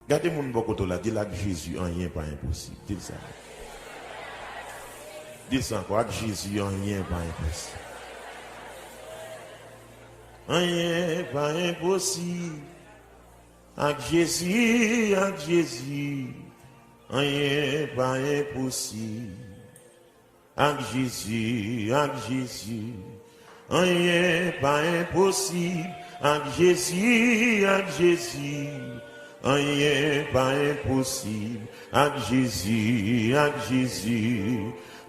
Gardez mon bokoto là, dis là que Jésus, rien pas impossible. Dis ça. Dis ça encore, avec Jésus, rien pas impossible. Rien pas impossible. Avec Jésus, rien pas impossible. Avec Jésus, rien pas impossible. Avec Jésus, rien pas impossible. Avec Jésus,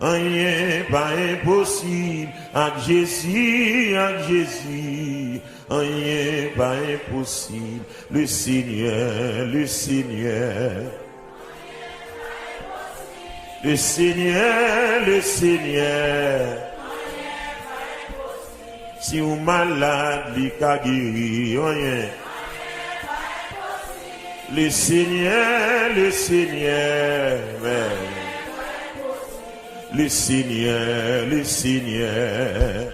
rien pas impossible. Avec Jésus, rien pas impossible. Le Seigneur, le Seigneur. Le Seigneur, le Seigneur. Si vous malade, il a guéri, rien. Le Seigneur, le Seigneur. Le Seigneur, le Seigneur.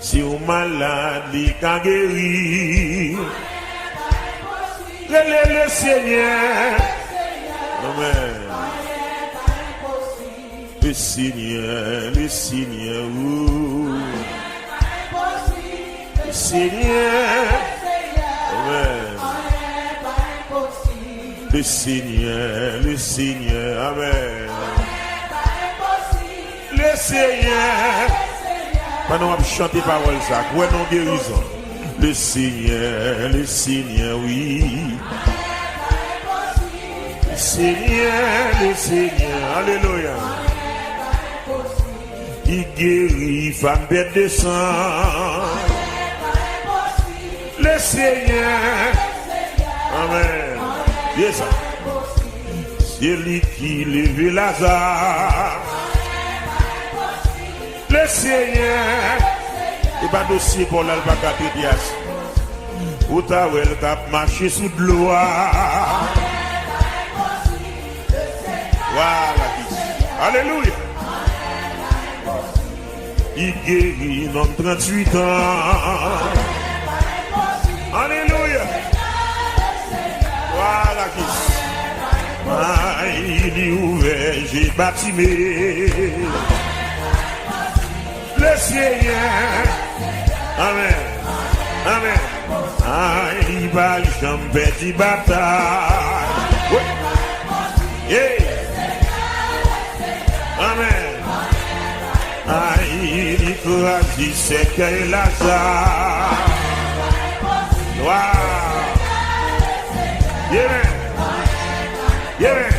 Si vous malade, il a guéri. Le Seigneur. Amen. Le Seigneur, le Seigneur. Le Seigneur. Amen. Le Seigneur, le Seigneur. Amen. Le Seigneur. Pendant qu'on chante les paroles, ça, ouais, non, guérison. Le Seigneur, oui. Le Seigneur, alléluia. Il guérit, femme bête de sang. Le Seigneur, amen. Yes, c'est lui qui lève Lazare. Le Seigneur, il va dossier pour l'albacate dias. Où t'as ou elle cap marché sous de l'eau. Voilà, alléluia. Il guérit dans 38 ans. Alléluia. Voilà qui. Il est ouvert, j'ai bâtimé. Le Seigneur. Amen. Amen. Il va jamais de bataille. Yeah. Amen. Il choisit c'est que Lazare. Wow. Yeah. Yeah.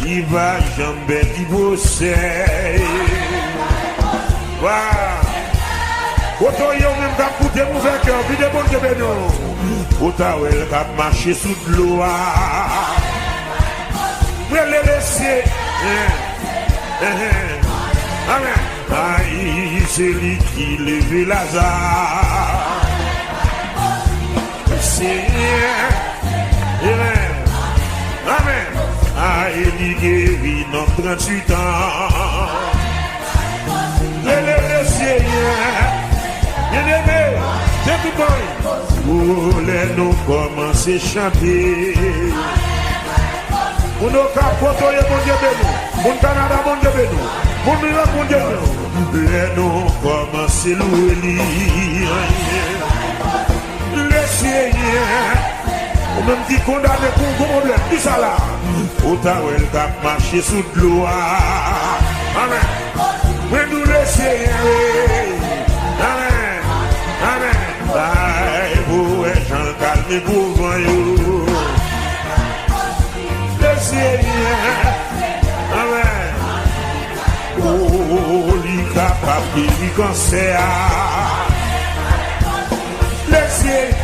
Il va jamais divorcer. Wow. Autant il y a même qu'à coûter mauvais cœur, puis de bon Dieu bénir. Autant il a marché sous de l'eau. Mais le laisser. Amen. C'est lui qui lève Lazare. Seigneur. Amen. Amen. Il guérit dans 38 ans. Le Seigneur. Bien-aimé, c'est tout bon. Nous commencer à chanter. Pour nos capotes, mon Dieu béni. Mon Canada, mon Dieu béni. Mon New York, mon Dieu béni. Nous commencer à louer. Le Seigneur. Ou même qui condamne pour un problème. Dis ça là. Autant elle cap marcher sous de l'eau. Amen. Mais nous le Seigneur. Amen. Amen. Bye, vous êtes Jean calme pour vous. Le Seigneur. Amen. Oh, il est capable de lui cancer. Le Seigneur.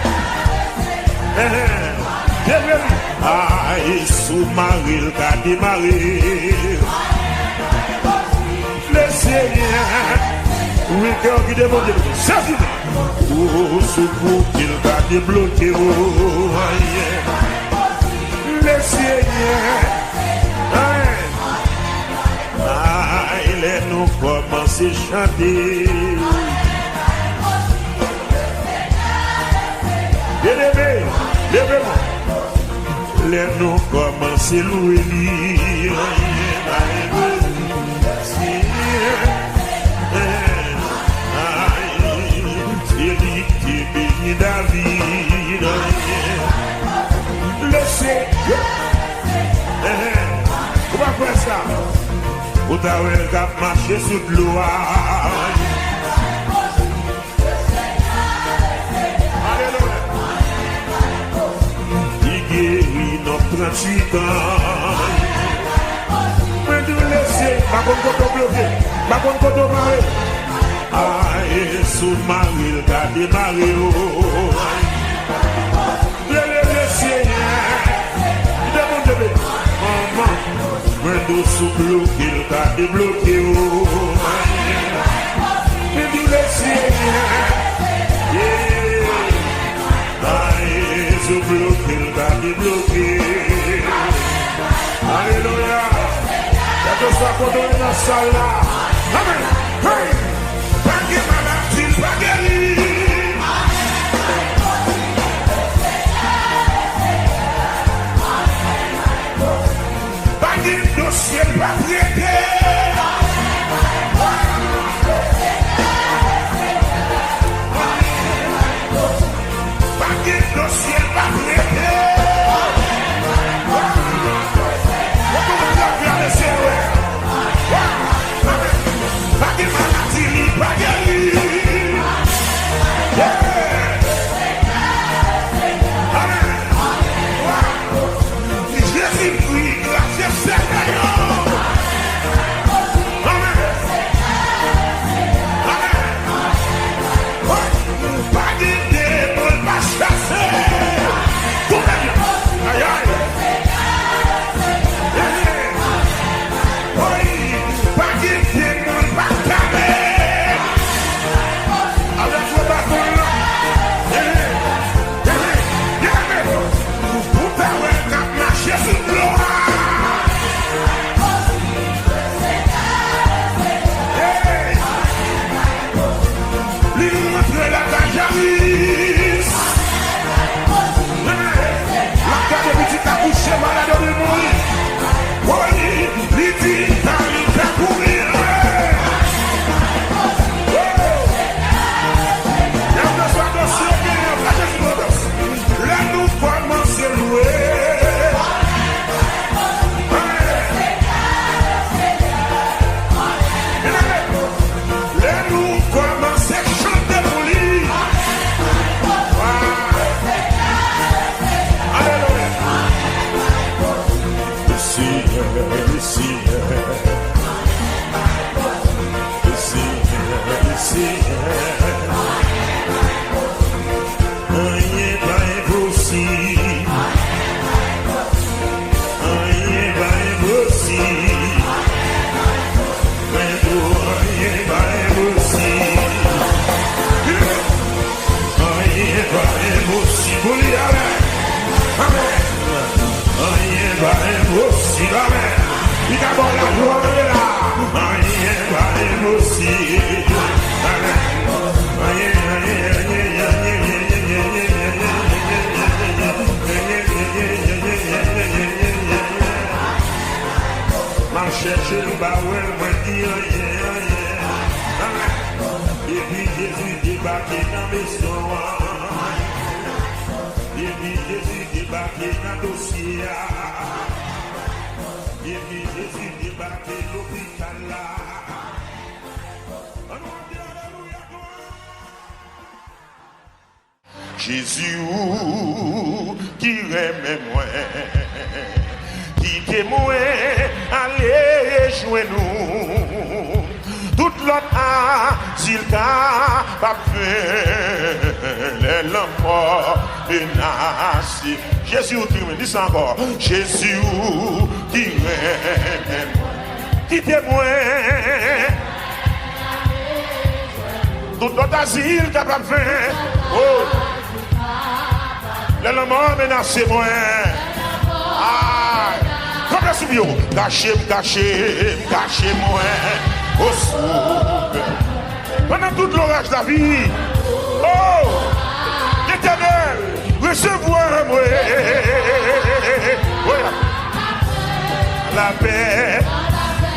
Et sous-marie, le cas démarré. Le Seigneur. Oui, cœur qui demande. C'est fini. Oh, secours qu'il va débloquer. Le Seigneur. Il est nous commencer à chanter. les nous commencer à louer. C'est lui qui bénit David. Laissez. On va faire ça. Vous avez marché sous l'eau. Notre 38 ans. Mais nous laisser, pas qu'on peut bloquer, pas qu'on peut démarrer. Aïe, sous Marie, le gars démarré. Laissez, demandez, maman, mais nous sous bloqué, le gars débloqué. Mais nous laisser, sous bloqué, le gars débloqué. Alléluia. Il y a deux fois qu'on donne dans la salle là. Amen. Hey. Pas de maladie, pas guéri. Pas de dossier, pas traité. Pas de dossier, pas traité. Chercher le baouel, moi dire et puis Jésus débarqué dans mes soins. Et puis Jésus débarqué dans le dossier. Et puis Jésus débarqué dans l'hôpital là. Jésus qui aime moi. Qui témoin, allez jouer nous. Toute l'autre s'il t'a pas fait, les lampes menacées. Jésus qui me dit ça encore. Jésus qui m'aime, qui témoin. Toute l'autre asile t'a pas fait. Oh, les lampes menacées moi. Cachez-moi au soupe. Pendant tout l'orage de la vie, oh, l'Éternel, recevoir moi. Voilà. La paix.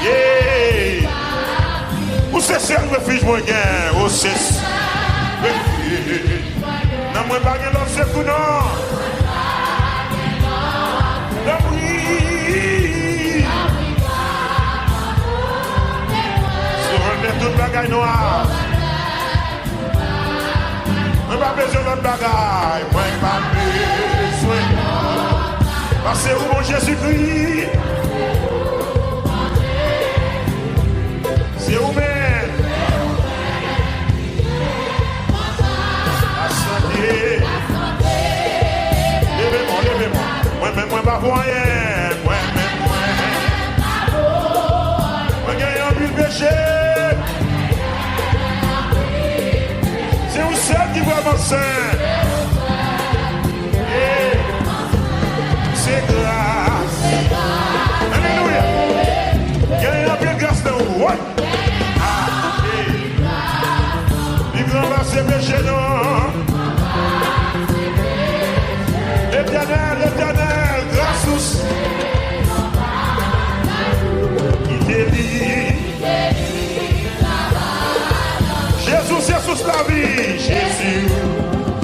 Yeah. Où c'est ça le refuge moyen? Où c'est ça? Non, moi, pas de l'homme, c'est pour non. Oui. Sur un toute bagaille noire. Moi, pas besoin de bagaille. Moi, pas besoin. Parce que où mon Jésus-Christ? C'est où-même. La santé. Levez-moi, levez-moi. Moi-même, moi, pas pour rien. Moi-même, moi. Moi, gagne un but de péché. C'est où seul qui voit mon sein. C'est grâce. Alléluia. Gagne un peu de grâce dans vous. Il va se pécher, non. L'éternel, grâce. Il délivre. Jésus, c'est sous la vie. Jésus,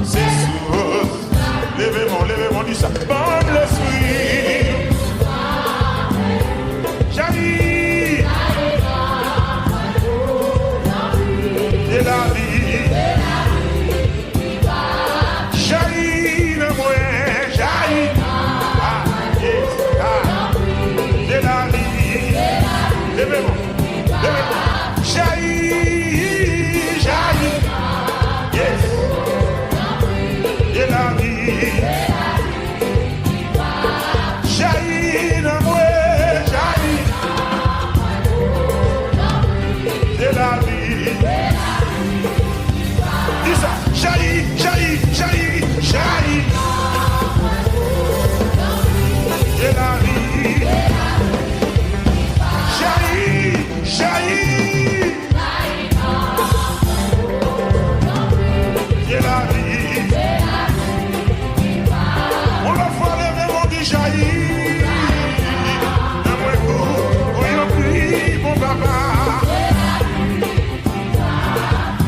c'est sous. Levez-moi, dis ça. Bon l'esprit. J'arrive. C'est la vie. J'arrive, moi, j'arrive. C'est la vie. Levez-moi. J'arrive. Yes. C'est la vie. J'arrive, moi, j'arrive. C'est la vie. Dis ça. J'arrive. C'est la vie. J'arrive. C'est la vie. On va voir les mêmes, on dit jaillit. D'après vous, on y prie, mon papa.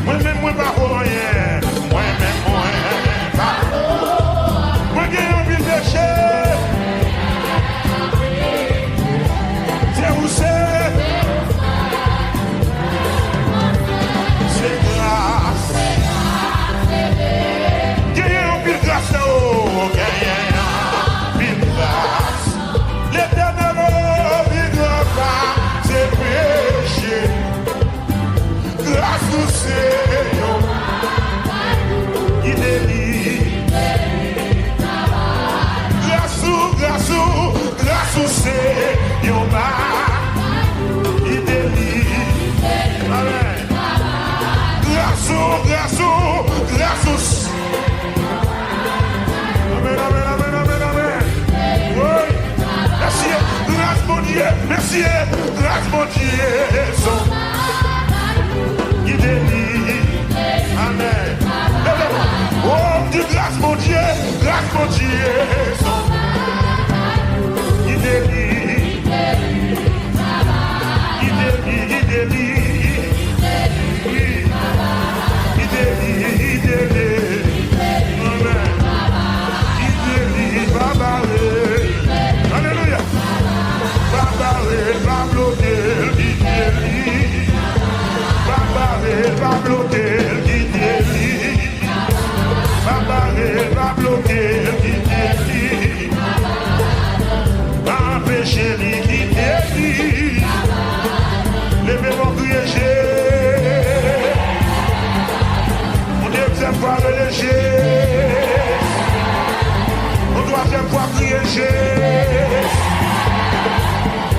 Moi-même, moi, pas pour rien. Moi-même, moi, pas. Moi, j'ai envie de pécher. C'est où c'est? C'est grâce. J'ai envie de grâce là-haut. J'ai envie de grâce. L'éternel, il ne va pas se pécher. Grâce au Seigneur, il délivre. Grâce au Seigneur, il délivre. Amen. Grâce au Amen. Oui. Merci, grâce mon Dieu. Merci, grâce mon Dieu. Il délivre. Amen. Oh, Dieu, grâce mon Dieu. Il délivre. Il délivre. Oui. Il délivre. Amen. Il délivre. Alléluia. Va bloquer. Il délivre. Va bloquer. Il délivre. Va bloquer. Il délivre. Va empêcher. Il délivre. Levez-moi, criez. On deuxième fois léger. On troisième fois crier.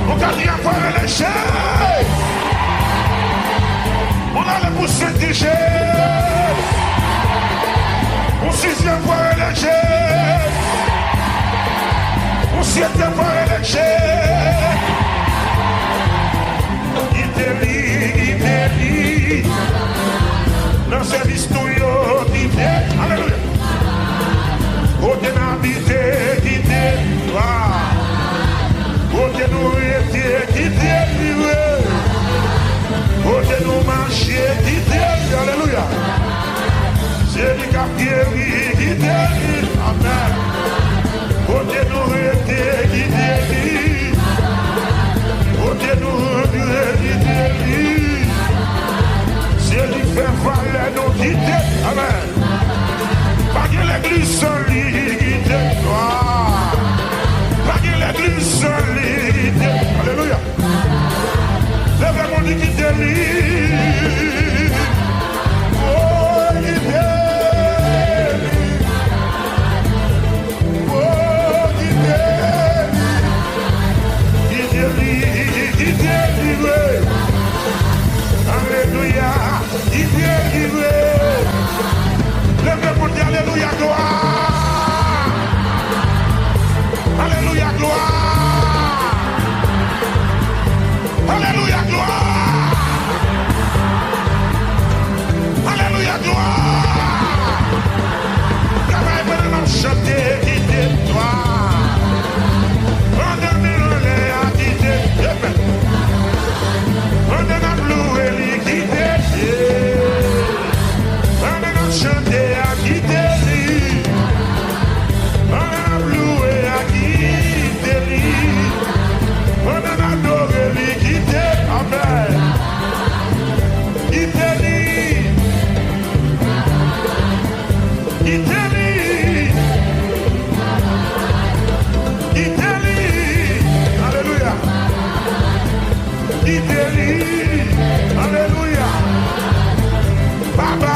On quatrième fois léger. On a le poussé de on sixième fois léger. On septième fois léger. Il délivre. Dans cette histoire, il délivre. Alléluia. Côté n'habité, il délivre. quitter. Amen. Pas que l'église solide, quitter toi. Pas que l'église solide. Alléluia. Lève-moi dit quitter lui. Oh, quitter. Oh, quitter. Quitter lui. Alléluia. Quitter lui. Lève-moi dit alléluia, gloire. Alléluia, gloire. Alléluia, gloire. Alléluia, gloire. Travaille maintenant, chanter, quitter toi. On a mis à quitter. On a loué, quitter. On a chanté à quitter. On a loué à quitter. On a adoré, quitter. Amen. Quitter. Quitter. Quitter. Alléluia. Quitter. Alléluia. Papa.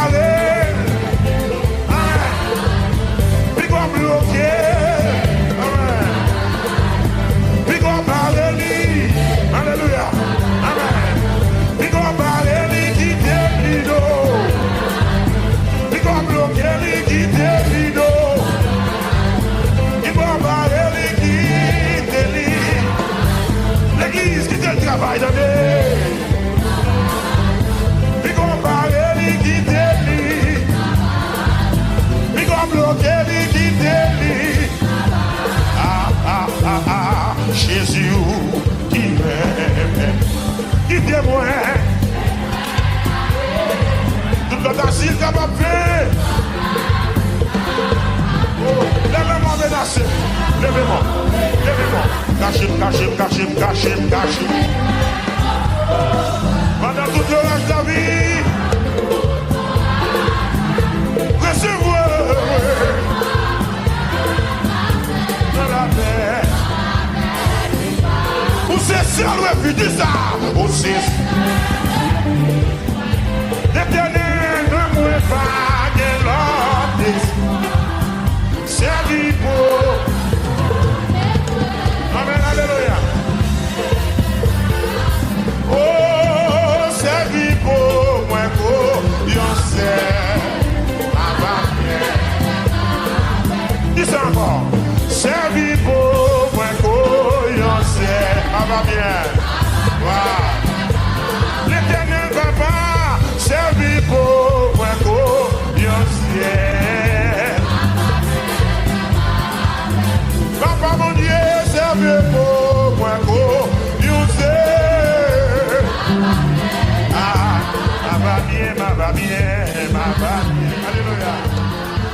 L'église qui te travaille dans les. Puis qu'on parle, qui t'élit. Puis qu'on bloque, qui t'élit. Jésus qui m'aime, qui témoigne. Tout notre asile capable de faire. Oh, lève-moi menacé. Lève-moi. Cachez. Pendant toute l'orage de la vie, recevez dans la paix. Où c'est seul refuge du ça? Où c'est l'éternel ne mouille pas de l'ordre. C'est libre. Amen, alléluia. Oh, c'est vivo, moi, yon sait, ma bien. Dis ça encore. C'est vivo, moi, yon sait, ma bien. Wow. L'éternel papa, c'est vivo, moi, yon sait. Papa, mon Dieu. Vieux pour moi, ma bien. Alléluia.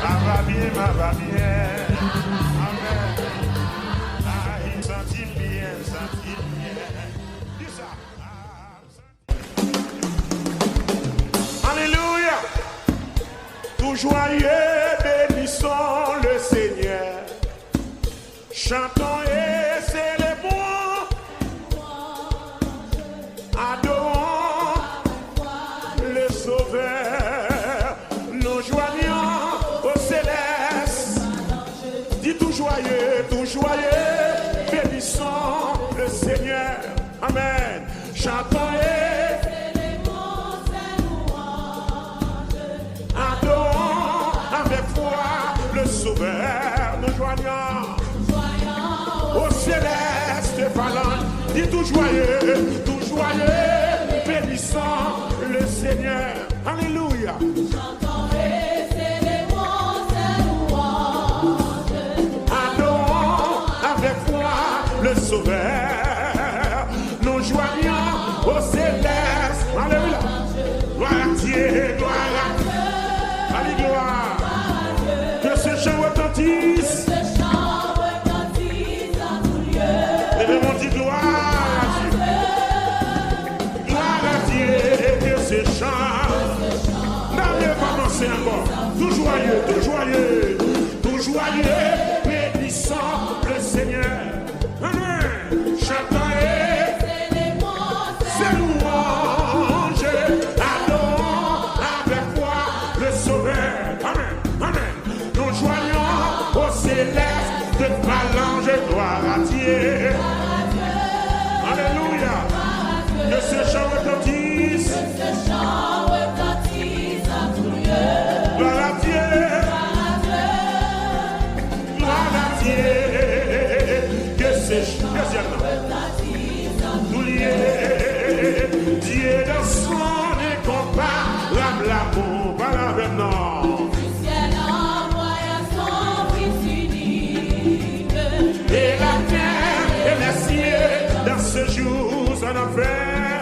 Ma va bien. Amen. Il sentit bien. Dis ça. Alléluia. Tout joyeux, bénissons le Seigneur. Chantons et célébrons, adorons le Sauveur, nous joignons au céleste. Dis tout joyeux, bénissons le Seigneur. Amen. Chantons et célébrons ses louanges, adorons avec foi le Sauveur, nous joignons au céleste parlant. Dis tout joyeux, bénissant le Seigneur. Alléluia. Chantons et célébrons ses louanges, adorons avec foi le Sauveur, nous joignons au céleste. Alléluia. Gloire à Dieu, gloire à Dieu. Alléluia, gloire. Que ce chant retentisse. Et mon dit gloire à Dieu, que ces chants commencer encore. Tout joyeux, bénissant le Seigneur. Amen. Chantons ses louanges, adorons avec foi le Sauveur. Amen, amen. Nous joignons au céleste de phalange, gloire à Dieu. Alléluia. Que ce chant retentisse. Gloire à Dieu. Gloire à Dieu. Que ce chant Dieu dans son incomparable amour. Voilà maintenant. Du ciel envoya son Fils unique. Et la terre et les cieux dans ce jour en enfer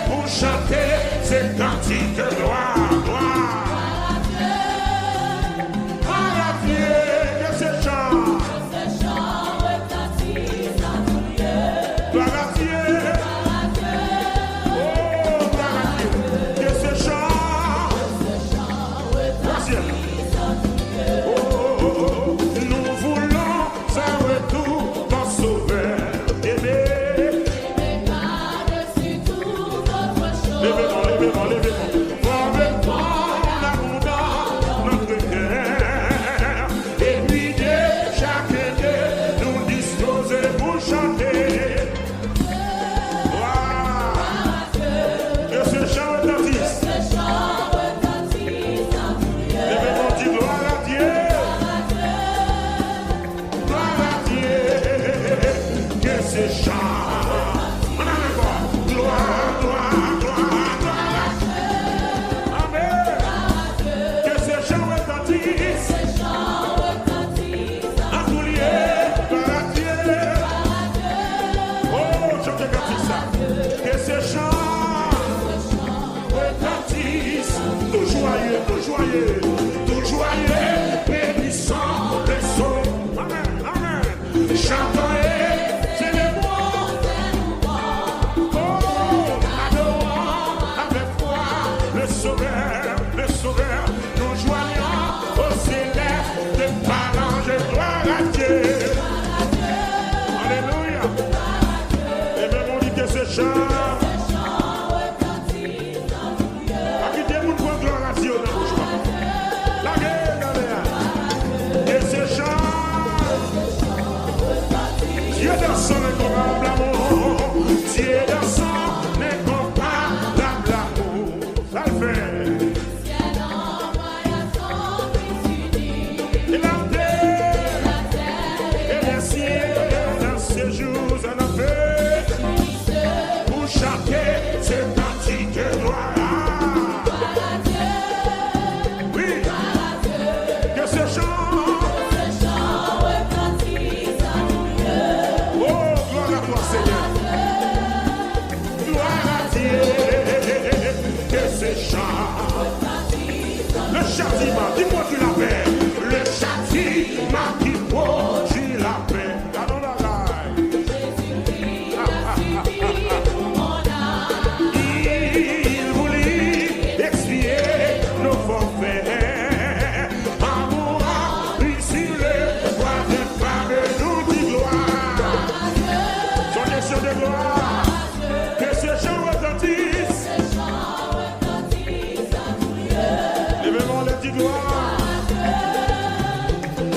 pour chanter ces cantiques de gloire, gloire. Gloire à Dieu, que ce chant retentisse en tout lieu. gloire à Dieu. Oh, gloire à Dieu, que ce chant retentisse en tout lieu. nous voulons un retour dans Sauveur aimé. Par-dessus toute autre chose. Levez-moi. Formez-moi l'abondance notre cœur. Et puis de chaque cœur, nous disposer pour chanter. Gloire. Que ce chant retentisse. Ce chant retentisse en tout lieu. Levez-moi, dis gloire à Dieu. Gloire à Dieu. Que ce chant. On a encore. Gloire, gloire, gloire, gloire. Amen. Que ce chant retentisse. Ce chant retentisse en En tout lieu, gloire à Dieu. Oh, chantez comme ça. Que ce chant retentisse. Tout joyeux, bénissant le son. Amen, amen. Chantons et célébrons. Oh, adorons avec foi le Sauveur. Nous joignons au céleste de phalange, gloire à Dieu. Alléluia. Et même on dit que ce chant. À qui Dieu vous prend gloire à Dieu dans vos joies. La guerre, et ce chant. Dieu dans son incomparable amour. Dieu dans son incomparable amour. Ça le fait. ciel envoya son Fils unique. Et la terre et les cieux dans ces jours en enfer pour chanter ces cantiques de gloire. Oui, que ce chant. Ce chant retentisse en tout lieu. Oh, gloire à toi, Seigneur. Gloire à Dieu. Que ce chant. Le châtiment, dis-moi tu la paix. Le châtiment qui produit la paix. Allons la il voulut expier nos forfaits. En mourant, il sur le roi de femme nous dit gloire. Son question de gloire. Que ce chant retentisse. Levez-moi le dit gloire.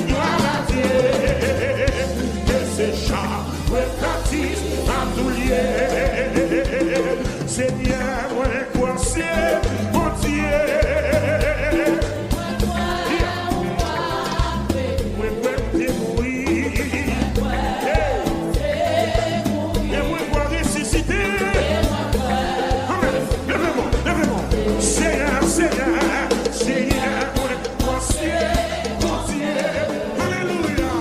Gloire à Dieu. Que ce chant retentisse en tout lieu. Seigneur, moi, quoi c'est mon Dieu. Moi, t'es mourir. Et moi, quoi ressusciter. Amen. Levez-moi. Seigneur, moi, quoi c'est mon Dieu. Alléluia.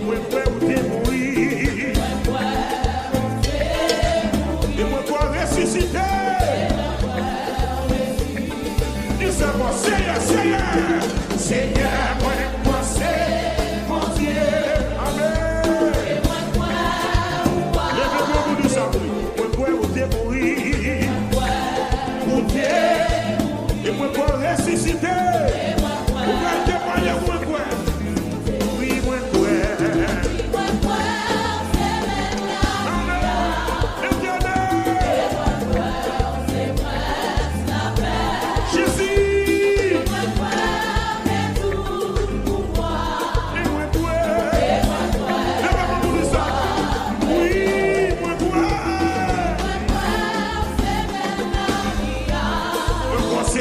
Moi, t'es mourir. Et moi, quoi ressusciter. Dis-moi, Seigneur, moi, c'est mon Dieu. Amen. Levez-moi, vous nous savez. Moi, t'es mourir.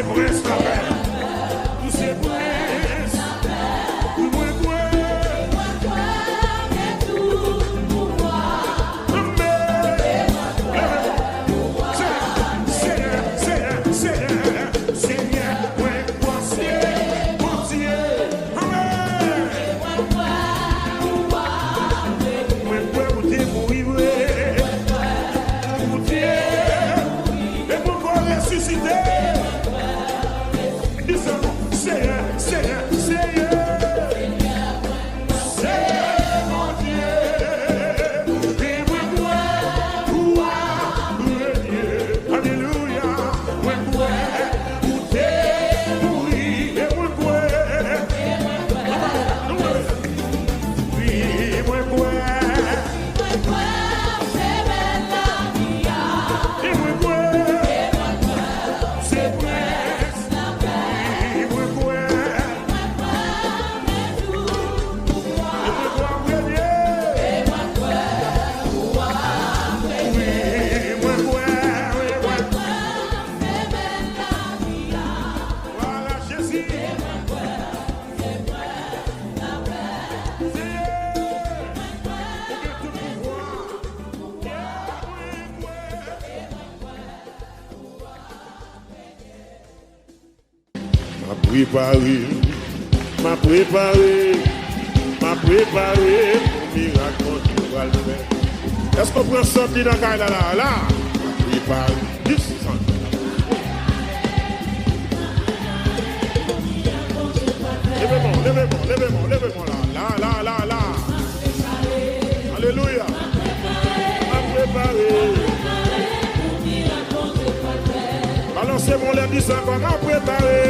ces princes la paix. Tous ces princes. M'a préparé pour miracle tu vas le faire. Est-ce qu'on peut sortir dans la là? M'a préparé 10 ans. Levez-moi là. Alléluia. M'a préparé. Balancez-moi les 10 ans, m'a préparé.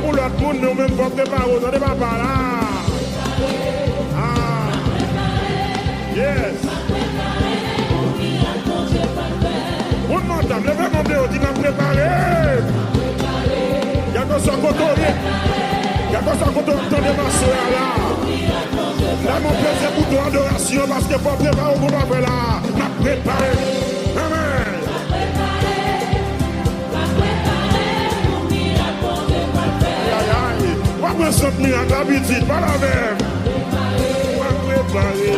Pour l'autre monde, nous même pas préparer, on n'est pas là. Ah, yes. On m'entend, levez mon Dieu, tu m'as préparé. Il y a que ça côté, il y a que ça côté, on de ma soeur là. Là, mon père, c'est pour toi adoration parce que pour préparer, on va faire là. M'a préparé. Amen. Pas me sentir à d'habitude, pas la même. Pas préparé.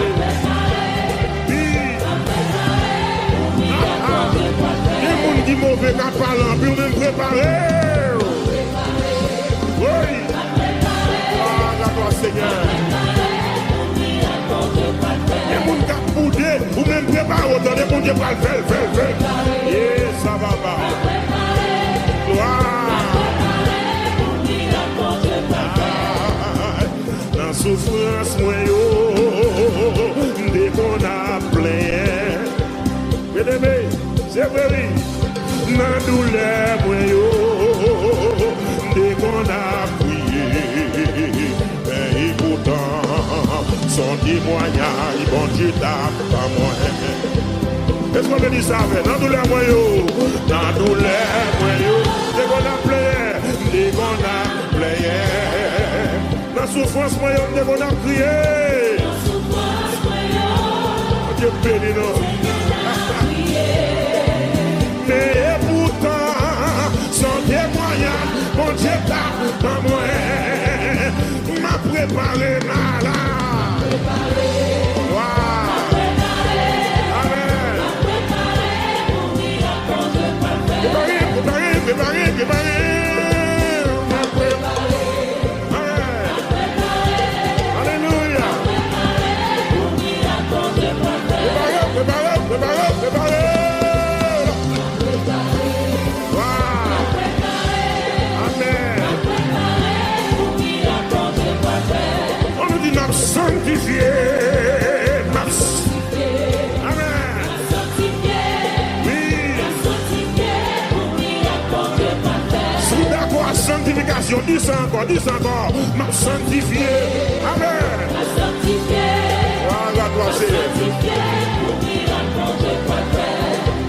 Les gens qui mauvais qu'à parler, puis on même préparé. Oui. Ah, la gloire Seigneur. Les gens qui ont boudé, ou même préparé, autant de bon Dieu pas le faire. Et ça va pas. Gloire. Souffrance moi yo, dès qu'on a plein. Bien-aimé, c'est vrai. Dans douleur moi yo, dès qu'on a prié. Et pourtant, son témoignage, bon Dieu t'a pas moi. Est-ce qu'on me dit ça? Dans douleur moi yo, dans douleur moi yo, dès qu'on a plein, dès qu'on a plein. La souffrance moyenne de mon a crié. Dieu béni nous. Mais pourtant, sans témoignage, mon Dieu t'a pas moi. M'a préparé là. Préparé. On nous dit m'a sanctifié. Amen. Oui. Sous d'accord à sanctification, dis encore. M'a sanctifié. Amen. Voilà, toi c'est.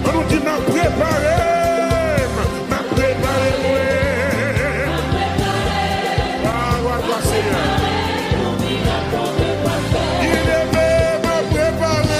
On nous dit m'a préparé. Seigneur. Il est m'a préparé.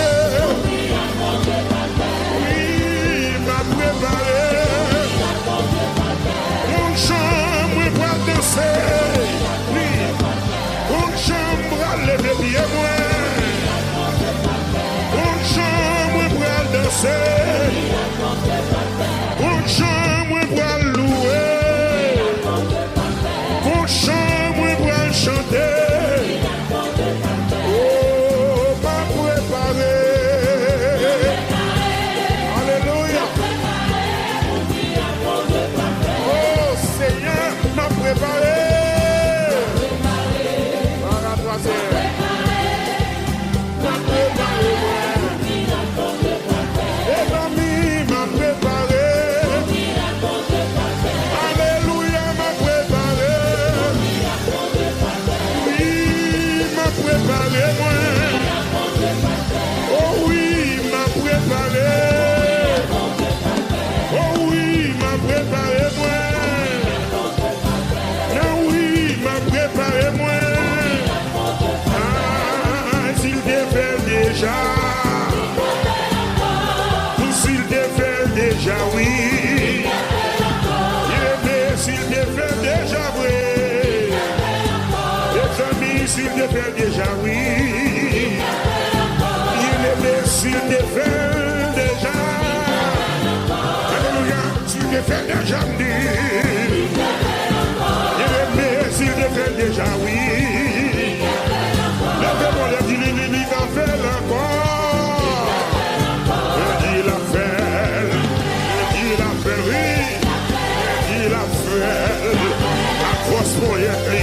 te fait déjà, oui. Il est bien s'il te fait déjà. Alléluia, s'il te fait déjà, il est bien s'il te fait déjà, oui. Lèvez-moi le dit, il en fait encore. Il a fait, oui. Il a fait la grosse pour y être.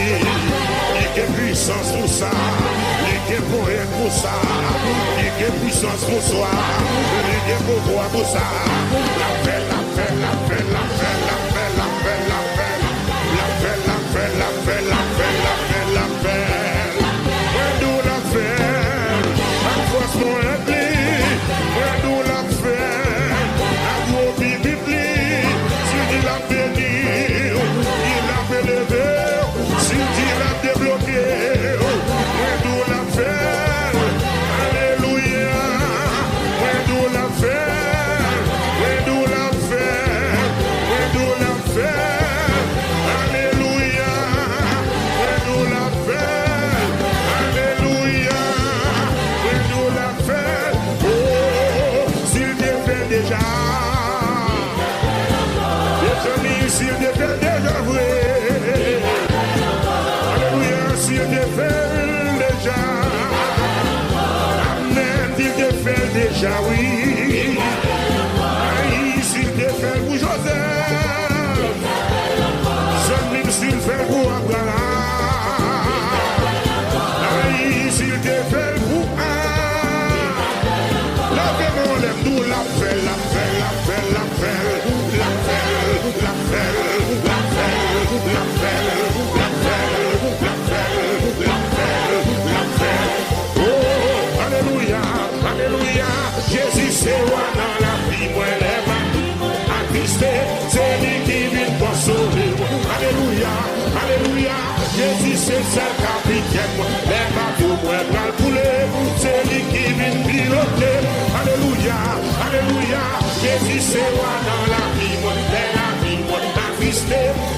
Il a puissance pour ça. Il a pour être pour ça. Il a puissance pour soi. Il a pouvoir pour ça. La paix, la paix, la paix, la paix, la paix, la paix, la paix. La paix, la paix, la paix, la paix, la paix, la paix. When do la paix? La grosse pour être. When do la paix? La grosse bibli. Il a béni, il a élevé, s'il dit il a débloqué, mais d'où la fait, alléluia, mais d'où la fait, mais d'où la fait, mais d'où la fait, alléluia, mais d'où la fait, alléluia, mais d'où la fait, oh, s'il te fait déjà. S'il te fait déjà vrai, alléluia, s'il te fait déjà, amen, il te fait déjà, oui, aïe, s'il te fait pour Joseph, celui s'il fait pour Abraham, aïe, s'il te fait pour la paix, mon lève, nous la paix, la paix, la paix, la paix, la paix. Oh, alléluia, alléluia. Jésus c'est roi dans la vie, moi les mains attristés, c'est lui qui vient pour sauver. Alléluia, alléluia. Jésus c'est seul capitaine, les bateaux moi bras couler, c'est lui qui vient piloter. Alléluia, alléluia. Jésus c'est roi dans la vie, moi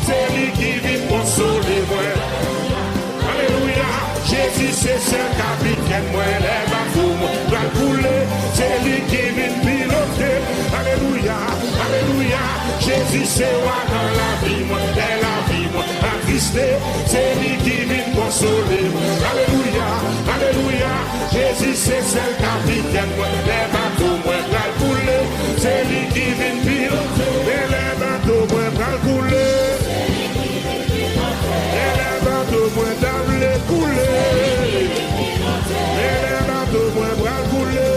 c'est lui qui vit consoler moi. Alléluia, Jésus c'est ce capitaine, moi les bateaux, moi couler, c'est lui qui vit piloter. Alléluia, alléluia, Jésus c'est roi dans la vie, moi attristé, c'est lui qui vit consoler. Alléluia, alléluia, Jésus c'est ce capitaine, moi les bateaux, moi couler, c'est lui qui vit piloter. Les bateaux, moi couler. Et les bateaux, moi dans les couler. Et les bateaux, moi bras couler.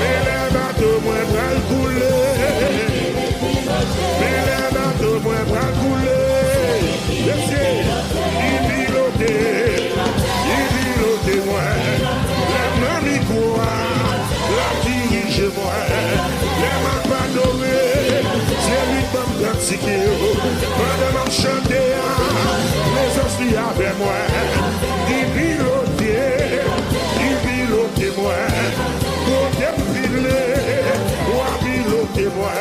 Et les bateaux, moi bras couler. Et les bateaux, moi bras couler. Monsieur, il pilotait moi. Les mains m'y croient, la dirige moi. Les mains pas dorées, c'est lui qui m'a pratiqué. Pendant que je chantais, les esprits avec moi. Il pilotait moi. Côté pilé, ou piloter moi.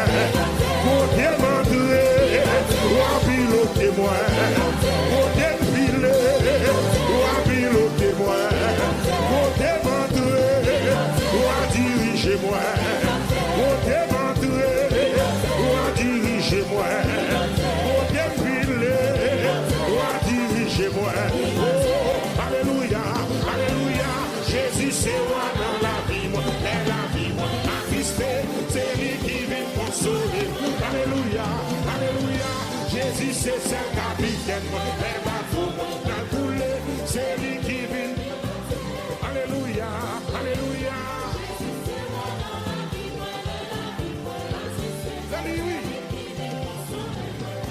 Côté mandré, ou piloter moi. Côté pilé, ou piloter moi. Côté mandré, ou diriger moi. Côté mandré, ou diriger moi. Côté pilé, ou diriger moi. Alléluia, alléluia, Jésus c'est roi dans la vie, moi, attristé, c'est lui qui vient consoler. Alléluia, alléluia, Jésus c'est ce capitaine, moi, les bateaux, moi, couler, c'est lui qui vient. Alléluia, alléluia.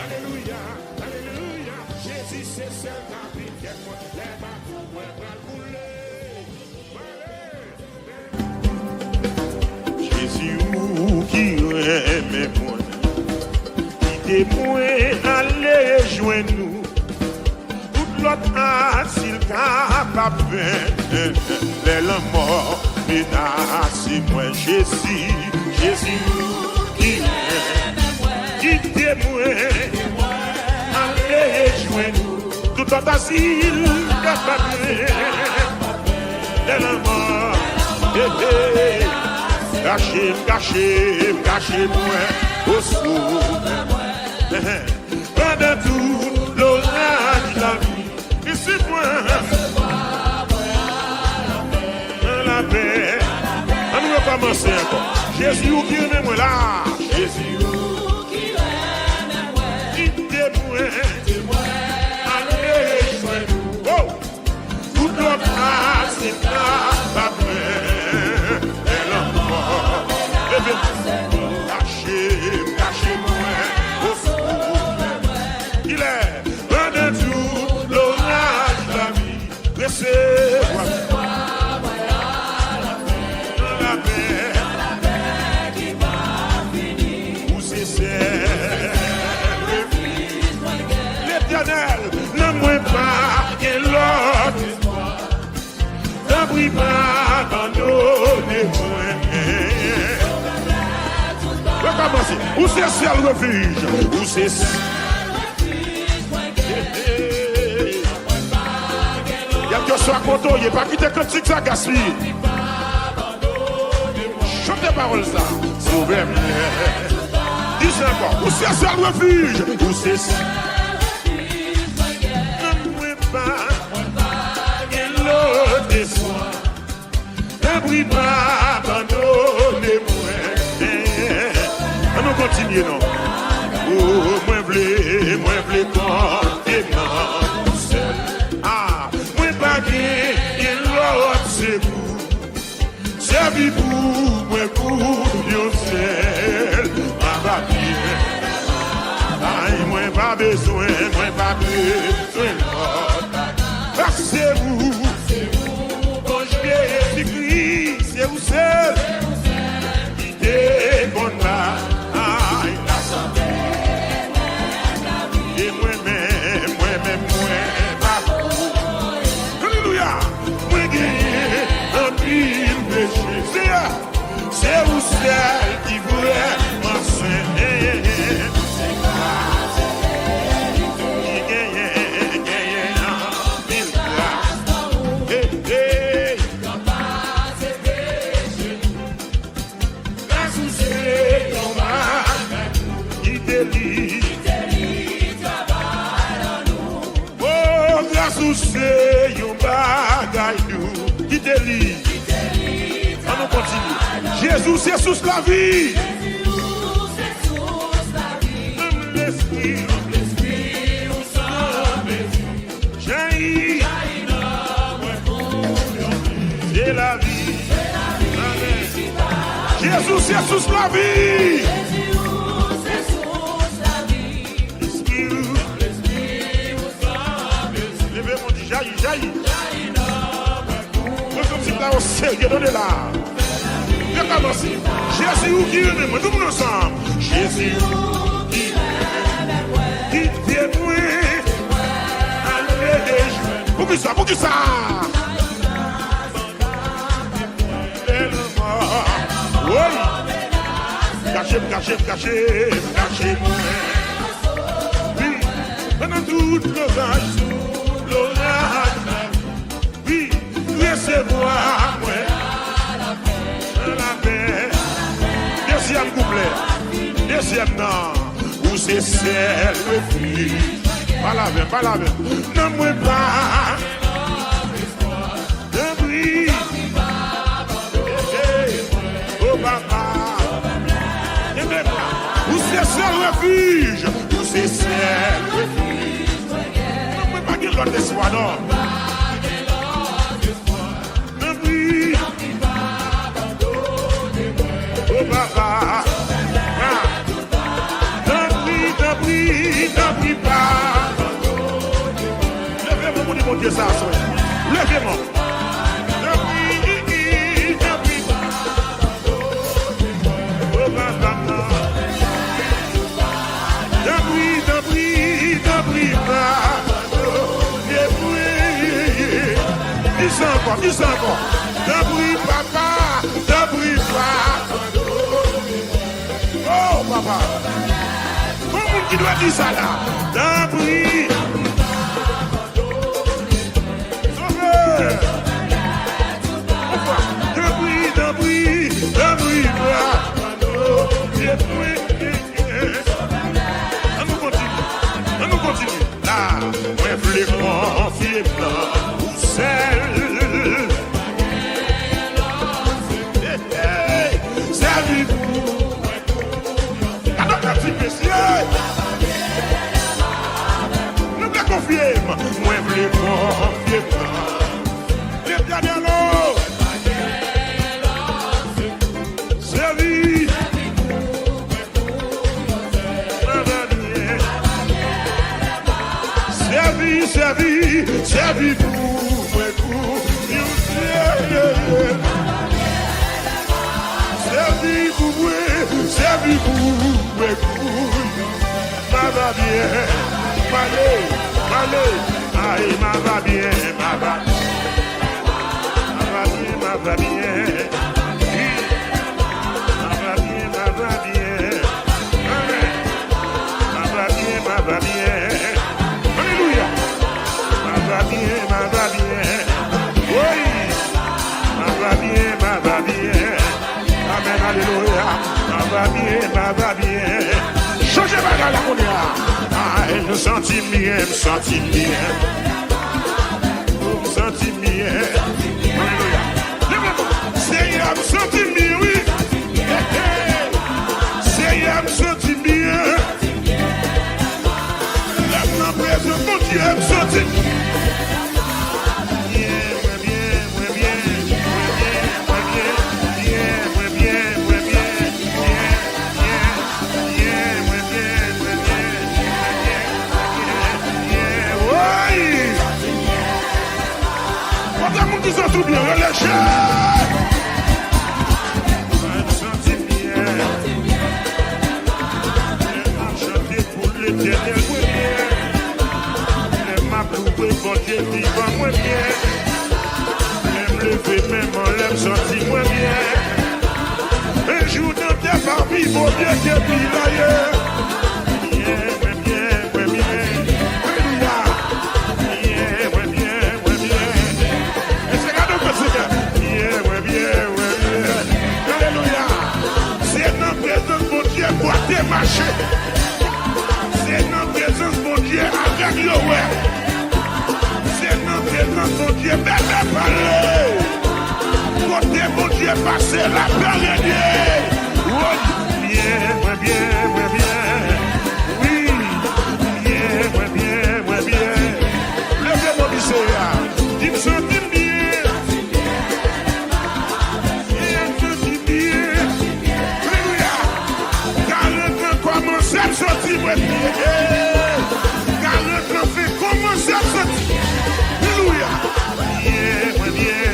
Alléluia, alléluia, Jésus c'est ce capitaine, moi, les bateaux, moi, couler. Jésus qui aime moi, qui témoin aller joindre nous, toute l'autre asile capable, les mort menace moi. Jésus qui aime moi, qui témoin aller joindre nous, toute notre asile, de la mort. Cachez-moi au souffle. Pendant tout l'orage de la vie, ici moi, la paix. On va commencer encore. Jésus qui est moi là. Jésus qui est moi. Qui témoin. Allez, oh. Tout notre âge, c'est pas vrai. Cachez-moi au souffle. Il est pendant tout l'orage de la vie. Laissez-moi la paix qui va finir. Où c'est celle l'Éternel ne moins pas que l'autre. N'abri pas dans nos témoins. Commencer. Où c'est seul refuge? Où c'est seul refuge? Il y a que soit content, il n'y a pas quitté cantique ça gaspille. Chantez paroles ça. Sauvez-moi. Dis encore. Où c'est seul refuge? Où c'est seul refuge? Ne pas que l'autre soit. N'abri pas abandonnez-moi. On continue, non? Oh, moi v'lais compter non seul. Ah, moi pas gagner l'autre c'est vous. Servi pour moi pour Dieu seul. Ma bien. Aïe, moi pas besoin l'autre. C'est vous. Quand je viens écrit, c'est vous seul. Qui déconne là. C'est vous celle qui voulait m'enseigner. Qui gagnait en mille places. Grâce au Seigneur, qui délie travail en nous. Oh, grâce au Seigneur, bagaille nous, qui délie. On continue. Jésus, c'est sous la vie. L'esprit, où sommes jaillit. C'est la vie. Jésus, c'est sous la vie. L'esprit, où sommes levez-moi, dit jaillit. Nous sommes là au sérieux, donnez-la. Commencer. Jésus qui est moi, nous nous ensemble. Jésus qui témoin. Pour qui ça? Oui. Cachez-moi. Oui. Pendant toute l'orage. Oui. Laissez-moi, moi. Deuxième couplet, deuxième non, où c'est celle refuge. Pas la même. Non, moi pas. Ne brille. Oh, papa. Où c'est celle refuge. Où c'est celle refuge. Non, moi pas qu'il l'autre espoir, non. Ne brille. Oh, papa. N'oublie pas. Levez-moi pour dire ça. Levez-moi. N'oublie pas. Oh, papa. N'oublie pas. Dis encore. N'oublie papa. N'oublie pas. Oh, papa. Qui doit dire ça là? D'un prix. les confier pas. Les gardiens, servi. Servi pour servi pour ma va bien, aïe ma va bien, ma va bien, ma va bien, ma va bien, alléluia, ma va bien, oui, ma va bien, amen, alléluia, ma va bien, changez ma la monnaie, ah, me senti bien, alléluia, Seigneur, me senti bien, oui, Seigneur, me senti bien, la présence de Dieu, me senti tout bien relâché. Je me sentis bien. Chanter pour l'éternel, moi bien. Je m'approuver quand Dieu vivant, moi bien. Je me lever même en l'air, sentir moi bien. Un jour dans tes parmi, mon Dieu, qui est pile ailleurs. Marcher. C'est notre présence, mon Dieu, avec le ouais. C'est notre présence, mon Dieu, bébé parler. Côté, mon Dieu, passer la période. Oui, bien. Oui, bien. Levez-moi, monsieur. Dis-moi, senti bien. Sorti, moi bien. Car le temps fait commencer à sortir. Alléluia. Bien.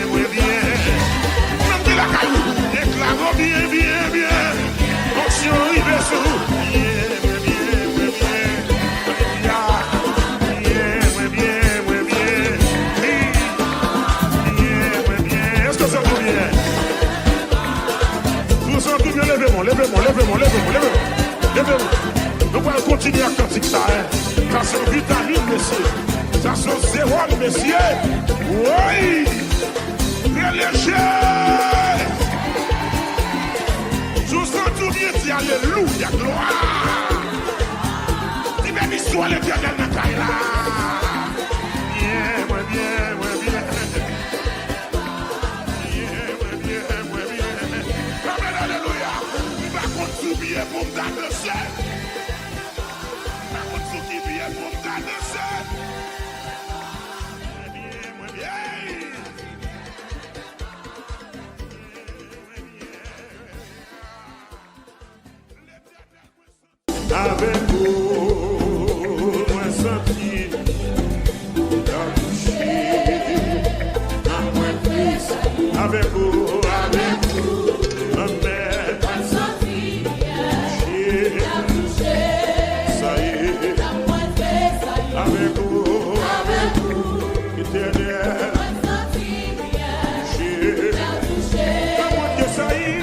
Même de la caillou. Déclarons bien. Fonction rive sous. Bien. Est-ce que ça va bien? Vous sentez bien? Levez-moi. Nous allons continuer à cantiquer ça. Ça c'est vitamine, messieurs. Ça c'est zéro, messieurs. Oui. Très léger. Je vous sens tout bien dit alléluia, gloire. Dis bien l'histoire, l'éternel n'a pas là. Bien. Amen, alléluia. Il va continuer pour me danser. Avec vous, moi senti, avec vous, ma mère, ça y est, avec vous, éternel, ça y est,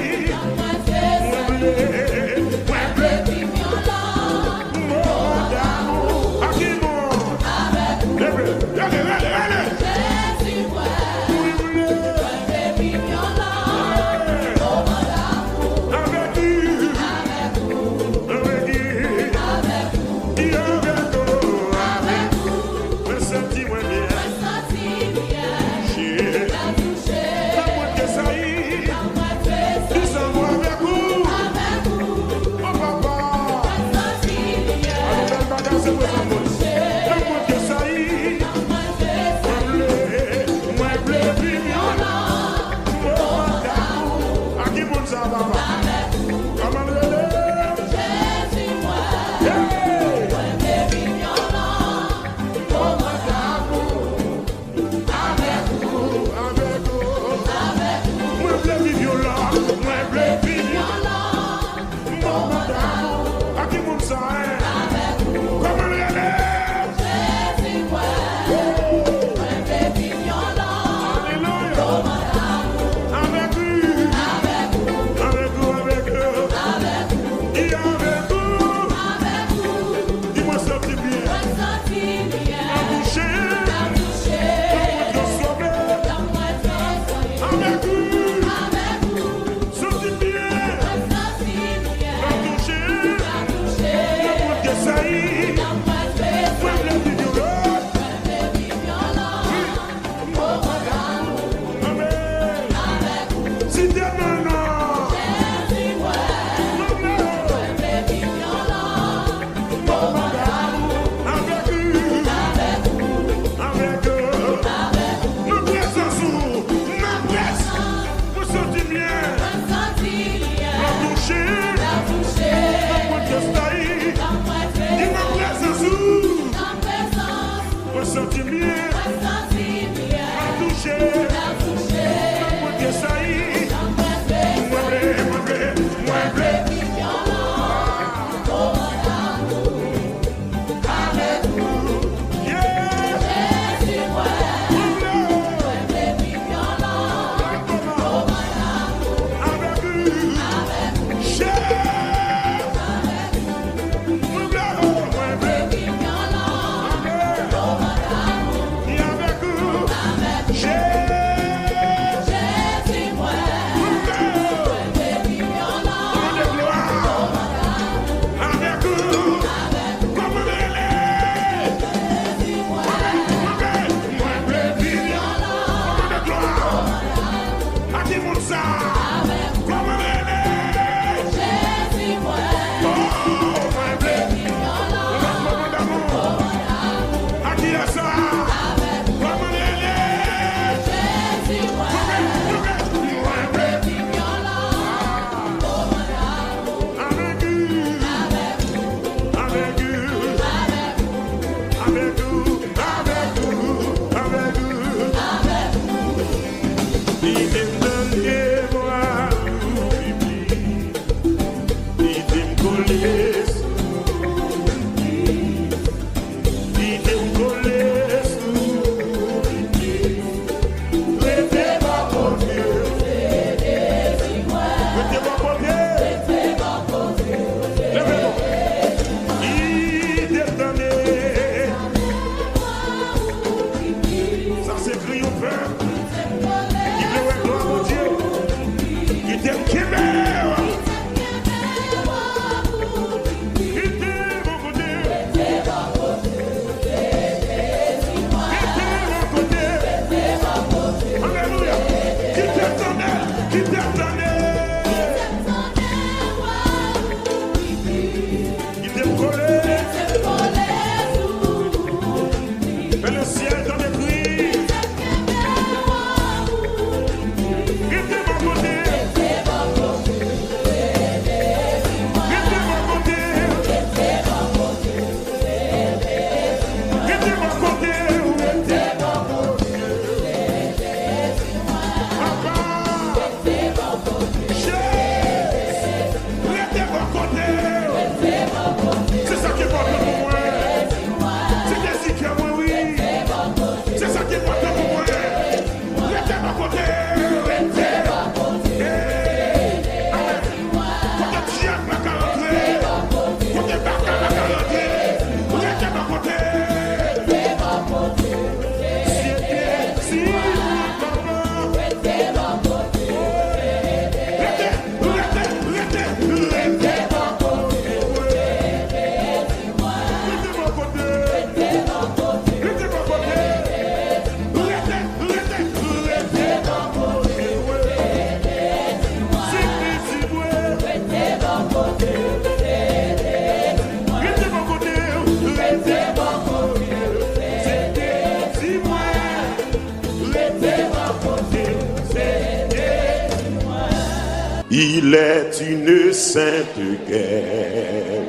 Il est une sainte guerre,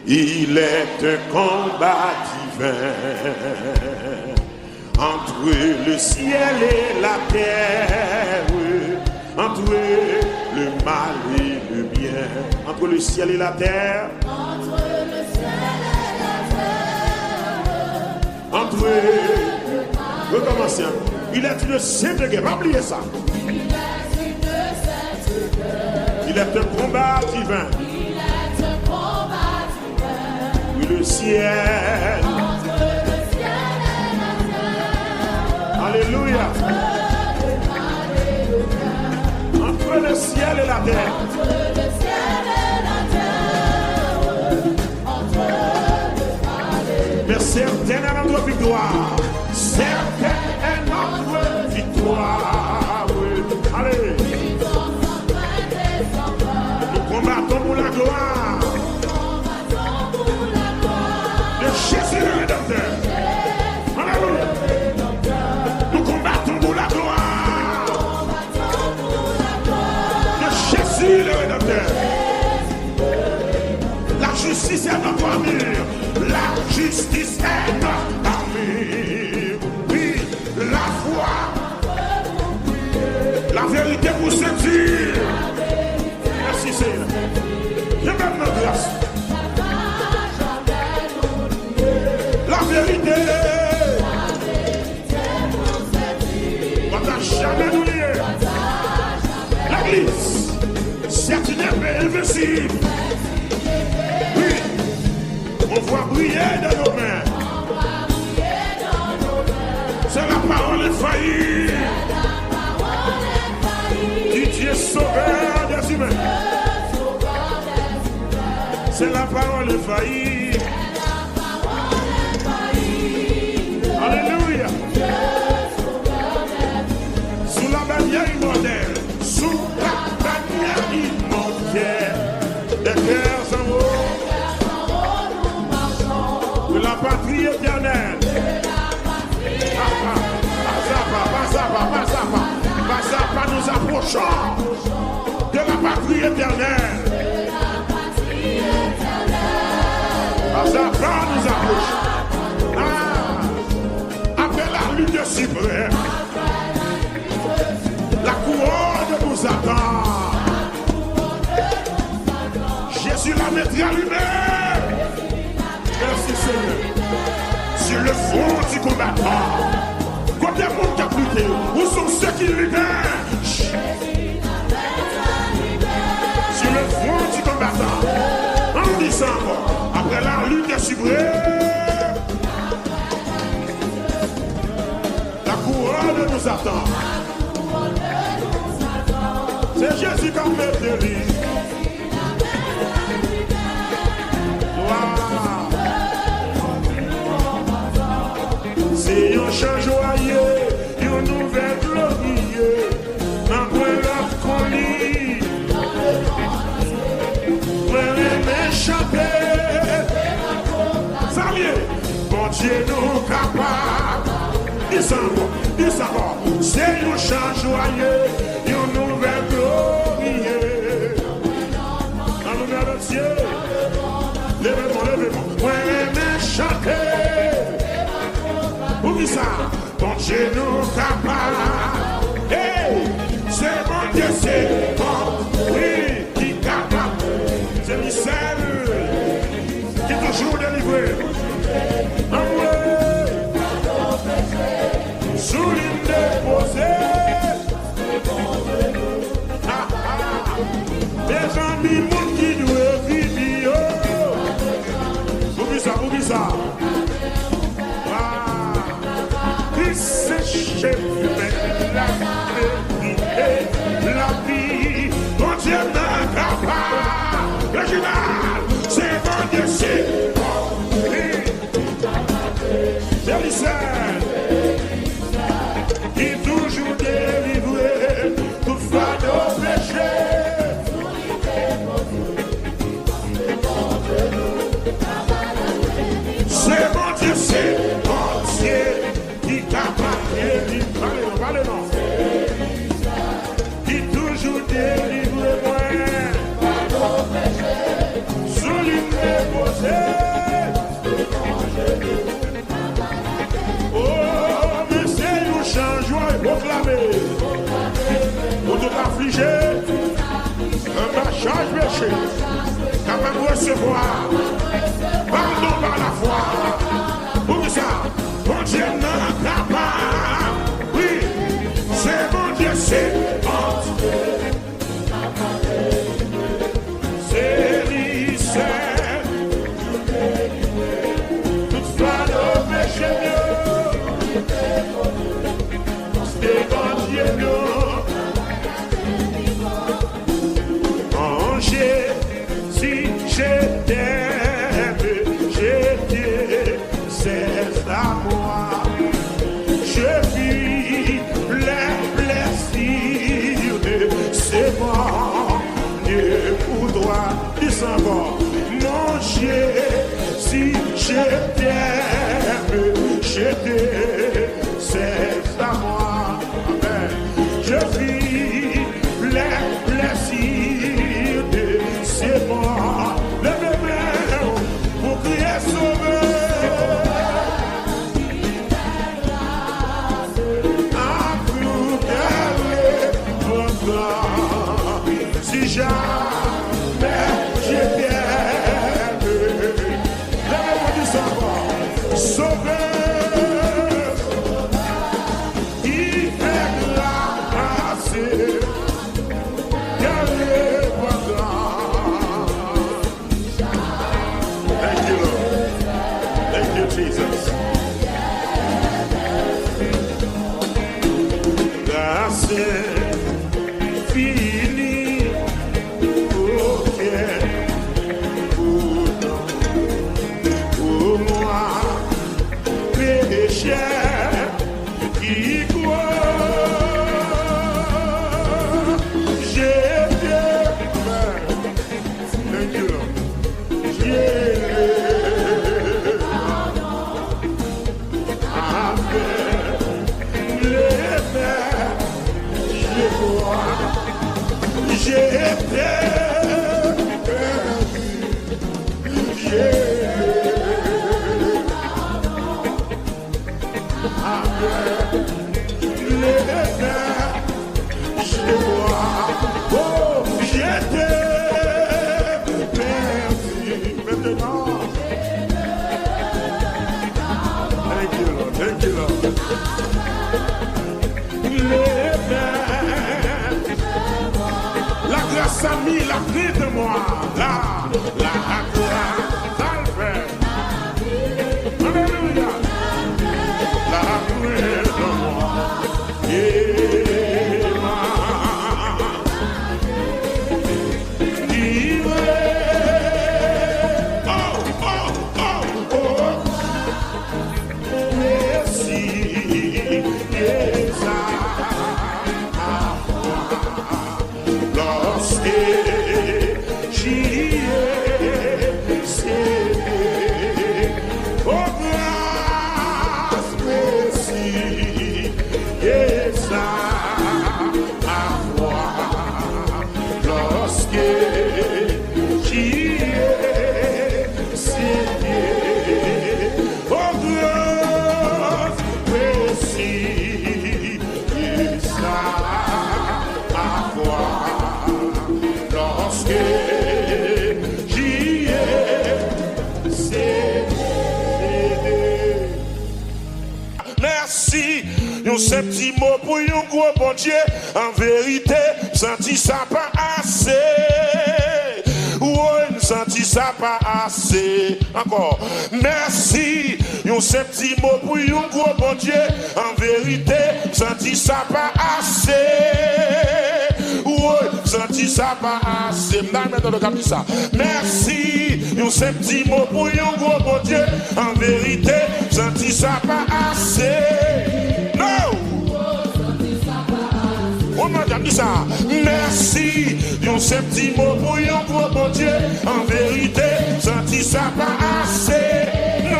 il est un combat divin entre le ciel et la terre, entre le mal et le bien, entre le ciel et la terre, Entre le ciel et la terre, entre recommencez. Il est une sainte guerre, pas oublier ça. il est une sainte guerre, Il est un combat divin. il est un combat divin. Oui, le ciel. Entre le ciel et la terre, Alléluia. Entre le ciel et la terre. entre le ciel et la terre, entre le mal et Mais certaine est notre victoire. Certaine est notre victoire. Oui. Allez. Jésus le Rédempteur. La justice est notre armure. La justice est notre armure. Oui, la foi. La vérité pour sentir. Merci Seigneur. Je donne notre grâce. La vérité. On n'a jamais oublié. L'église, c'est une épée invincible. Oui, on voit briller dans nos mains. C'est la parole infaillible. Qui Dieu sauveur des humains. C'est la parole infaillible. Alléluia. Sous la bannière immortelle, sous la bannière immortelle, des cœurs en haut, de la patrie éternelle. Pas nous approchons de la patrie éternelle. Pas nous approchons. Après la lutte suprême, la couronne nous attend. Jésus la mettra lui-même. Merci Seigneur. Sur le front du combattant. Côté monde qui a plutté, où sont ceux qui libèrent? Sur le front du combattant. En disant, après la lutte suprême, la couronne nous attend. C'est Jésus qui a fait de lui. C'est un chant joyeux, une nouvelle glorieuse, un point l'autre qu'on lit. Moi, les chanter, salut, bon Dieu nous capable. Dis ça, c'est un chant joyeux, une nouvelle glorieuse. En l'honneur de Dieu, levez-moi, moi, les chanter. Oublie ça, ton Dieu nous capable. Hey, c'est mon Dieu, c'est bon, oui, qui capable. C'est lui seul qui est toujours délivré. Envoyé, sous l'île déposée. Des amis, monde qui doit vivre. Oublie ça. C'est chez la vie, mon Dieu n'a capable. Réginal, c'est mon Dieu, c'est bon. C'est l'Israël qui toujours délivré, tout fa nos péchés. C'est mon Dieu, c'est mon Dieu. Qui toujours délivre moi sous l'une déposée. Oh, mais c'est nous changeons et proclamer pour tout affligé, un marchage péché, capable de recevoir pardon par la foi. Pour ça, mon Dieu n'a capable. Oui, c'est mon Dieu, c'est mon Dieu. C'est lui seul. Toutefois, nos péchés, c'est mon Dieu, oh, si je t'aime, je t'aime. C'est à moi, je vis les plaisirs de c'est mon Dieu pour toi. Dis encore, mon Dieu, si je t'aime, c'est à moi. Amen. Je vis les plaisirs Si jamais j'étais lèvez-moi du savoir, sauveur, qui fait grâce, gardez votre Thank you, Lord. Thank you, Jesus. Grâce finie, ok, pour moi, péché qui croit, j'étais mort. Thank you, Lord. Thank you, Lord. La grâce a mis la clé de moi. La grâce a fait. Alléluia. La clé de moi. Et ce petit mot pour un gros bon Dieu, en vérité, senti ça pas assez. Ouais, senti ça pas assez. Encore, merci. Ce petit mot pour un gros bon Dieu, en vérité, senti ça pas assez. Ouais, senti ça pas assez. Maintenant, le cap ça. Merci. Ce petit mot pour un gros bon Dieu, en vérité, senti ça pas assez. On m'a dit ça. Merci. Ce petit mot pour un gros bon Dieu. En vérité, senti ça pas assez. Non.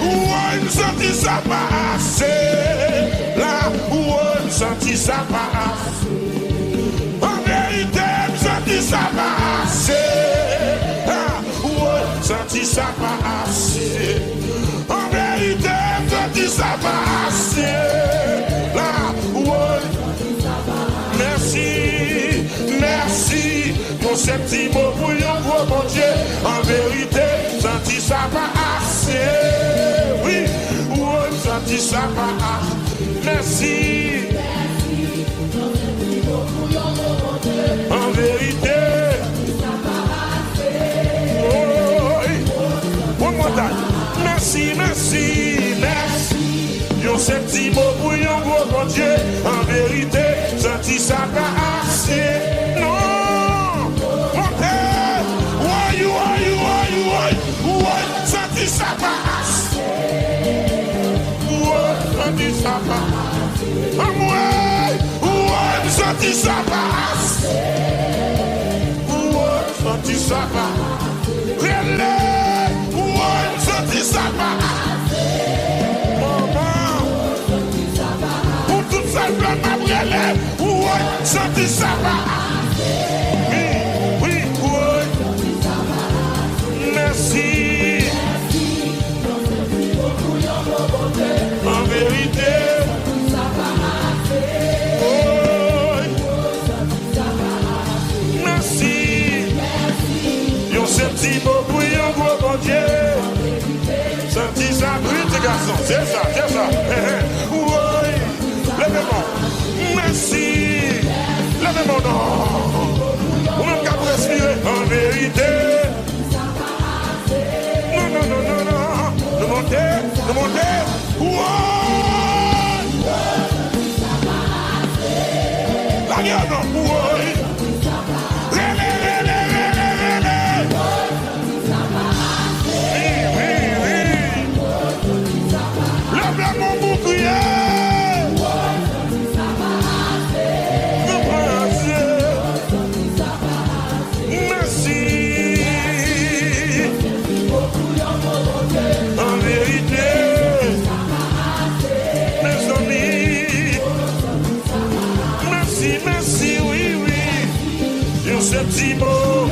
Ouais, senti ça pas assez. Là, ouais, senti ça pas assez. En vérité, senti ça pas assez. Là, ouais, senti ça pas assez. En vérité, senti ça pas assez. Là, ouais. Merci, merci. Pour ce petit mot pour un gros bon Dieu. En vérité, senti ça pas assez. Oui, ouais, senti ça pas assez. Merci. En vérité. Oh, one more time. Merci, merci, merci. Ce petit mot pour un gros bon Dieu. En vérité, senti ça pas assez. Non. Montez. Ouais, senti ça pas assez. Ouais, senti ça pas. Ouais, senti ça pas assez. Ouais, senti ça pas. Relais. Ouais, senti ça pas assez. Pour tout ça, je m'abrèle. Ouais, senti ça pas assez. Oui, merci. En vérité, c'est ça. Oui, levez-moi. Merci. Levez-moi, non. On n'a qu'à respirer en vérité. Non. De monter. Oui. La gueule, non. Oui. Lève mon bouclier. Merci. En vérité, mes amis. Merci, oui. Sur ce petit mot,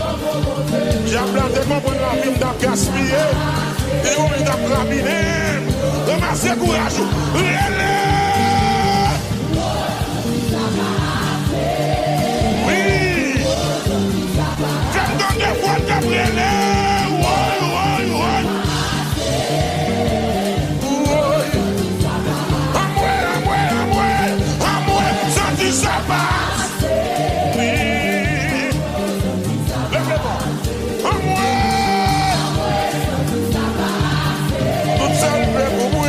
j'ai planté mon bon ami dans gaspillé. Et on est dans crabiné. Remerciez courage. Oui. J'aime dans des fois de brûler. À moi, senti ça passe. Oui. Lève-le-moi. À moi. Tout ça le fait pour moi.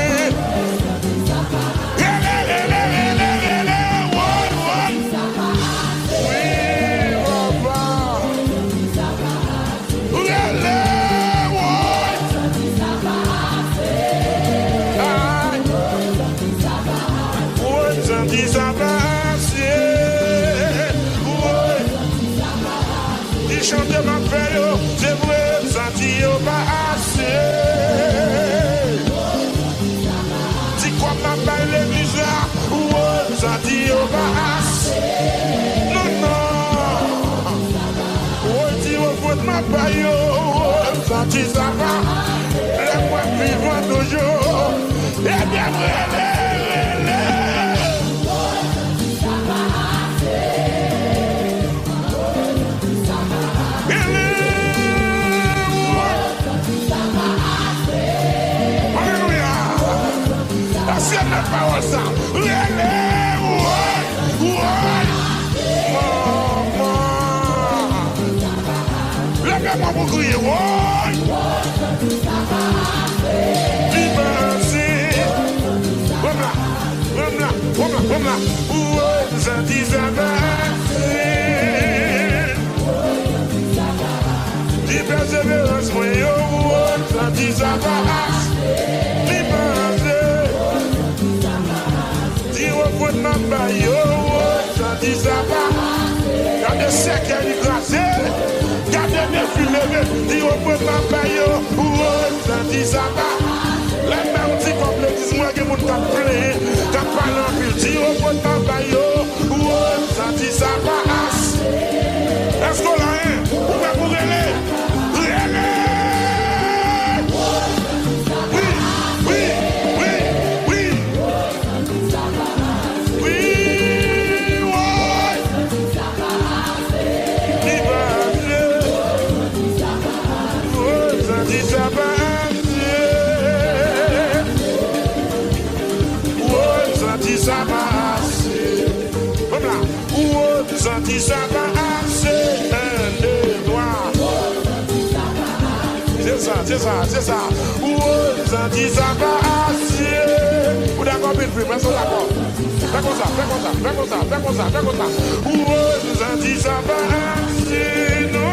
Chantez ma feuille, c'est vrai, senti pas assez. Si quoi m'a pas l'église là, senti pas assez. Non. Si vous faites ma paille, senti ça va. Les mois vivants toujours. Eh bien, c'est la parole ça. Lève-moi pour crier. Comme là. Ça dit ça va. Dis persévérance, moi, ça dit ça va. Pour ma baille, ça dit ça va. Gardez cercle écrasé, gardez des filets, dis pour ma baille, ça dit ça va. La même petit complet, dis-moi que mon cap plein, cap pas l'envie, dis pour ma baille, ça dit ça va. Est-ce qu'on l'a un? Pourquoi vous relais? Ça va assez. Comme là. Senti ça va assez. 1, 2, 3. C'est ça. Senti ça va assez. Vous d'accord, bien fait, mais d'accord. Fais comme ça. Senti ça va assez. Non.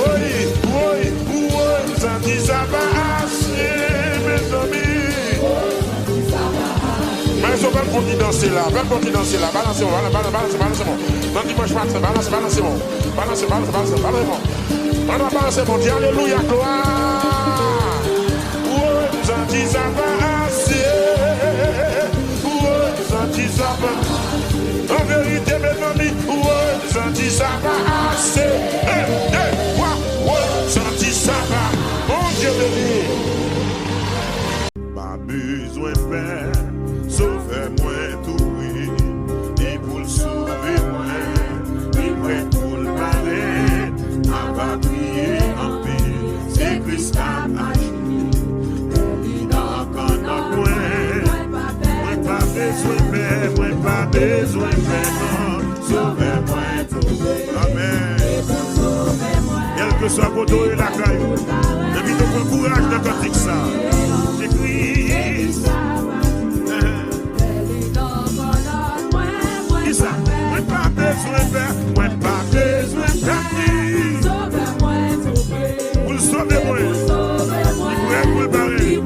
Oui. Senti ça va assez, mes amis. Mais ils sont belles pour qui danser là. Balancez-moi. Non, dimanche matin, balancez-moi. Balancez-moi. Dis alléluia, gloire. Senti ça va assez. Senti ça va. En vérité, mes amis, senti ça va assez. Senti ça va. Mon Dieu béni. Pas besoin de faire. Sauvez-moi tout, oui, et pour le sauver, moi, et prêt pour le parler, on va prier en paix, c'est Christ qui agit. besoin maintenant. Sauvez-moi tout. Amen. Quel que soit votre et la caillou, depuis nous prend courage de cantique ça. J'écris. Qui ça? Moi pas besoin de faire, moi pas besoin de faire. Vous le sauvez moi. Vous le barrez.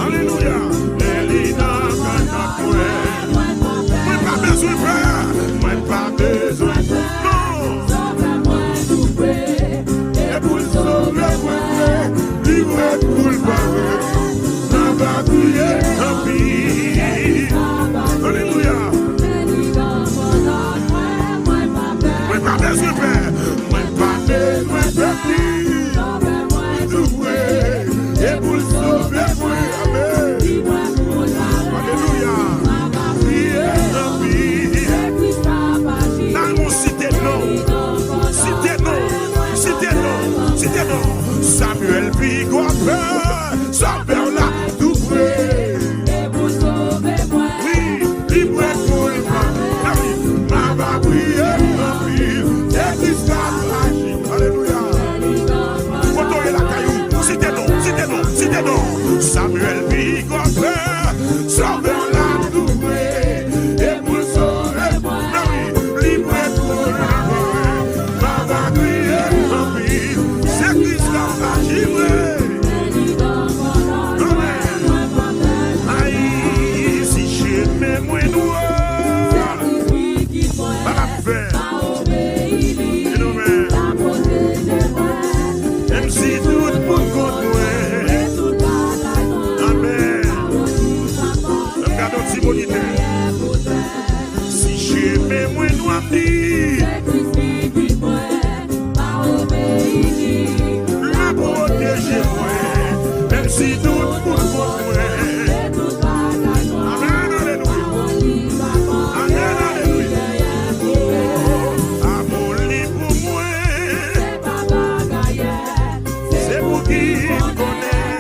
Alléluia. Moi pas besoin de faire, moi pas besoin de faire. Non. Et pour le sauver, livrez pour le barrer. On va prier, tant pis. Alléluia. Moi pas besoin de faire, moi pas besoin de faire. Et pour le sauver, amen. Alléluia. Priez, tant pis. Dans mon cité non. Cité non. Cité non. Cité non. Samuel Bigopeur. Sauveur là, tout près. Oui, libre pour le mal. Ma va prier, ma vie. Et Christ a agi. Alléluia. Retournez la caillou. Cité non, cité non, cité non. Samuel Bigopeur. Sauveur là, tout près. Et pour le sauver, ma vie. Libre pour le mal. Ma va prier, ma vie. C'est Christ a agi. Si j'aimais moi nous dit la protéger moi même si tout pour moi. Amen, alléluia. Amen, alléluia. Amour libre pour moi. C'est pour qui connaît.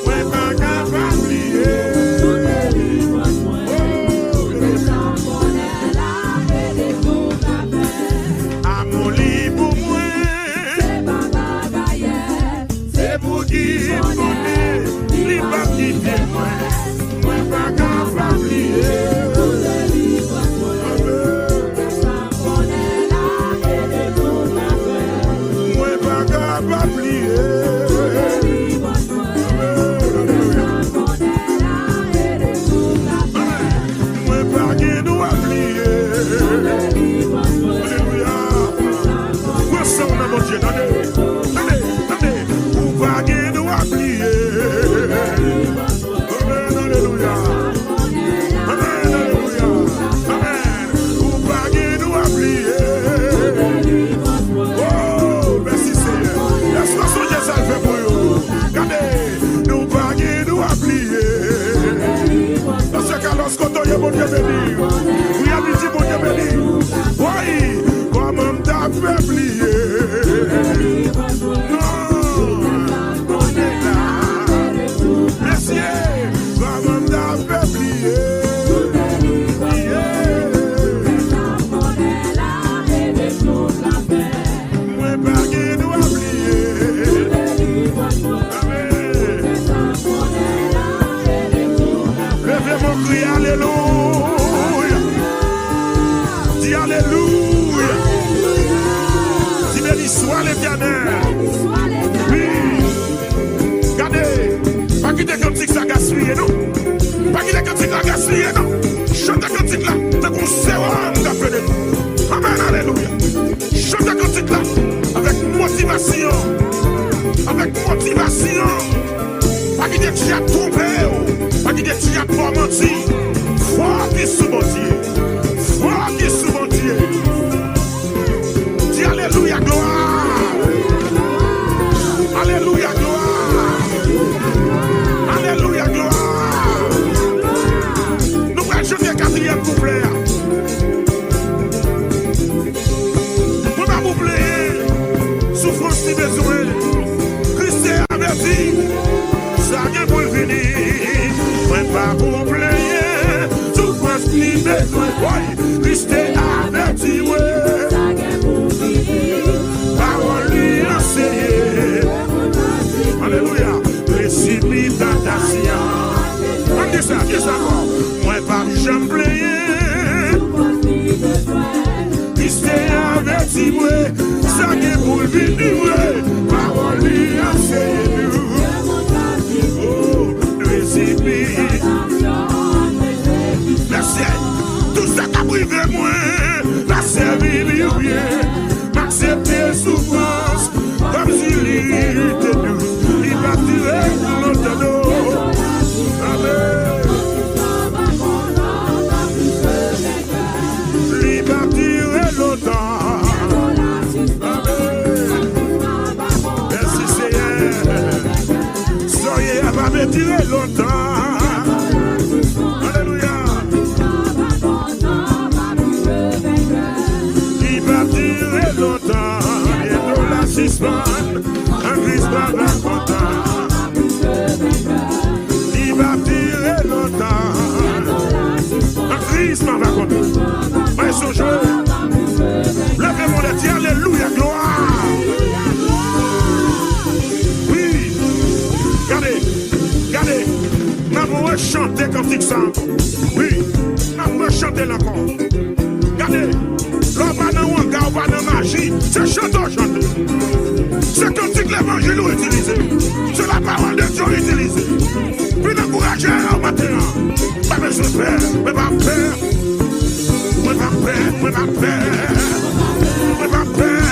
Moi pas capable d'oublier. Soit l'Éternel. Oui. Regardez. Pas quitter cantique ça gaspiller, non. Pas quitter cantique ça gaspiller, non. Chante cantique là. T'as qu'on sérum d'appel de nous. Amen, alléluia. Chante cantique là. Avec motivation. Avec motivation. Pas quitter tu as trompé. Pas quitter tu as pas menti. Foi qui sous mon Dieu. Foi qui sous mon Dieu. Dis alléluia, gloire. Alléluia, gloire. Alléluia, gloire. Nous allons chanter quatrième couplet. Nous allons oublier souffrance si besoin. Christ avait dit. pas pour plaire, souffrance ni besoin, oui, restez averti, oui. Parole lui enseigner, alléluia, précipitation. On dit ça encore, moi pas jamais plaire, restez averti, oui, ça qui est pour venir, oui, parole lui enseigner. Merci. Tout ça qui a privé moi, la servir bien, m'accepter souffrance, comme s'il était doux, il va tirer notre dos. Amen. Il va tirer longtemps. Amen. Merci Seigneur. Soyez à me tirer longtemps. Un Christmas va content. Il va tirer longtemps. Un Christmas va content. Mais son jeu. Levez-moi les tiens, alléluia, gloire. Oui. Regardez. Nous allons chanter comme ça. Oui. Nous allons chanter encore. Regardez. L'homme va dans un gars, va dans magie. C'est chanter. C'est comme si l'évangile est utilisé. C'est la parole de Dieu utilisée. Puis d'encourager au matin. Pas besoin de peur, mais pas peur. Mais pas peur, mais pas peur. Mais pas peur.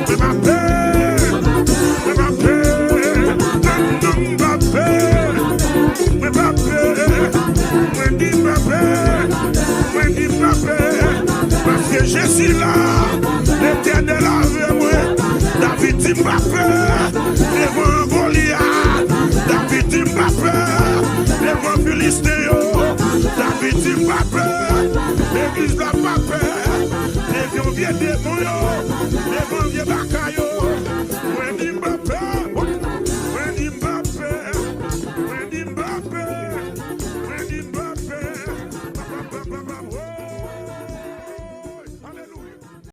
Mais pas peur. Mais pas peur. Non, pas peur. Mais pas peur. Mais dis pas peur. Mais dis pas peur. Parce que je suis là. L'Éternel avec moi. David dit pas peur, devant Goliath. David dit pas peur, devant Philistéo. David dit pas peur, l'église n'a pas peur. Devant vieux démon, devant vieux bakayo. Moi dis pas peur.